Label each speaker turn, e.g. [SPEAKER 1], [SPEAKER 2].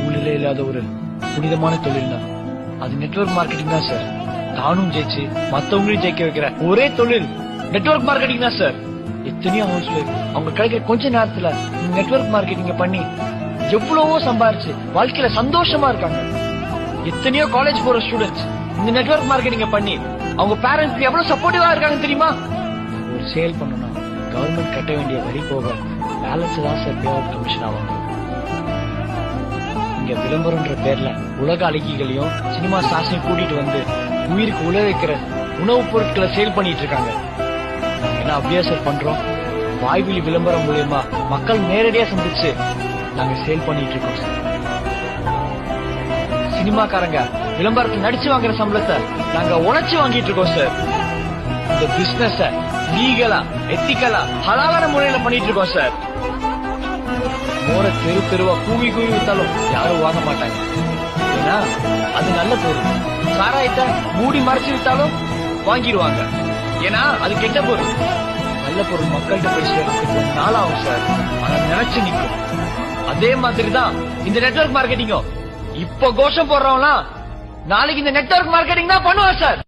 [SPEAKER 1] ஊழலே இல்லாத ஒரு புனிதமான தொழில் தான் அது நெட்வொர்க் மார்க்கெட்டிங் தான் சார். தானும் ஜெயிச்சு மத்தவங்களையும் ஜெயிக்க வைக்கிற ஒரே தொழில் நெட்வொர்க் மார்க்கெட்டிங் தான் சார். எத்தனையோ ஹவுஸ் ஒய்ஃப் அவங்க கிடைக்கிற கொஞ்ச நேரத்துல நெட்வொர்க் மார்க்கெட்டிங் பண்ணி எவ்வளவோ சம்பாரிச்சு வாழ்க்கையில சந்தோஷமா இருக்காங்க. எத்தனையோ காலேஜ் போற ஸ்டூடெண்ட்ஸ் இந்த நெட்வொர்க் மார்க்கெட்டிங் பண்ணி அவங்க பேரண்ட்ஸ்க்கு எவ்வளவு சப்போர்ட்டிவா இருக்காங்க தெரியுமா? ஒரு சேல் பண்ணணும் கவர்மெண்ட் கட்ட வேண்டிய வரி போக பேலன்ஸ் தான் சார் பே அவுட் கமிஷன் ஆவாங்க. இங்க விளம்பரம்ன்ற பேர்ல உலக அழகிகளையும் சினிமா ஸ்டார்ஸையும் கூட்டிட்டு வந்து உயிருக்கு உழ வைக்கிற உணவுப் பொருட்களை சேல் பண்ணிட்டு இருக்காங்க. ஏன்னா அப்படியே சார் பண்றோம். வாய்வெளி விளம்பரம் மூலமா மக்கள் நேரடியா சந்திச்சு நாங்க சேல் பண்ணிட்டு இருக்கோம் சார். சினிமாக்காரங்க விளம்பரத்தில் நடிச்சு வாங்குற சம்பளத்தை நாங்க உழைச்சு வாங்கிட்டு இருக்கோம் சார். இந்த பிசினஸ் லீகலா எத்திக்கலா ஹலாலான முறையில பண்ணிட்டு இருக்கோம் சார். மோர தெரு தெருவா கூவி கூவி வித்தாலும் யாரும் வாங்க மாட்டாங்க. ஏன்னா அது நல்ல பொருள். சாராயத்தை மூடி மறைச்சு வித்தாலும் வாங்கிடுவாங்க. ஏன்னா அது கெட்ட பொருள். நல்ல பொருள் மக்கள்கிட்ட போய் சேர்றதுக்கு நாள் ஆகும் சார். ஆனா நினைச்சு நிற்கும். அதே மாதிரிதான் இந்த நெட்வொர்க் மார்க்கெட்டிங்கும். இப்ப கோஷம் போடுறவங்களா நாளைக்கு இந்த நெட்வொர்க் மார்க்கெட்டிங் தான் பண்ணுவான் சார்.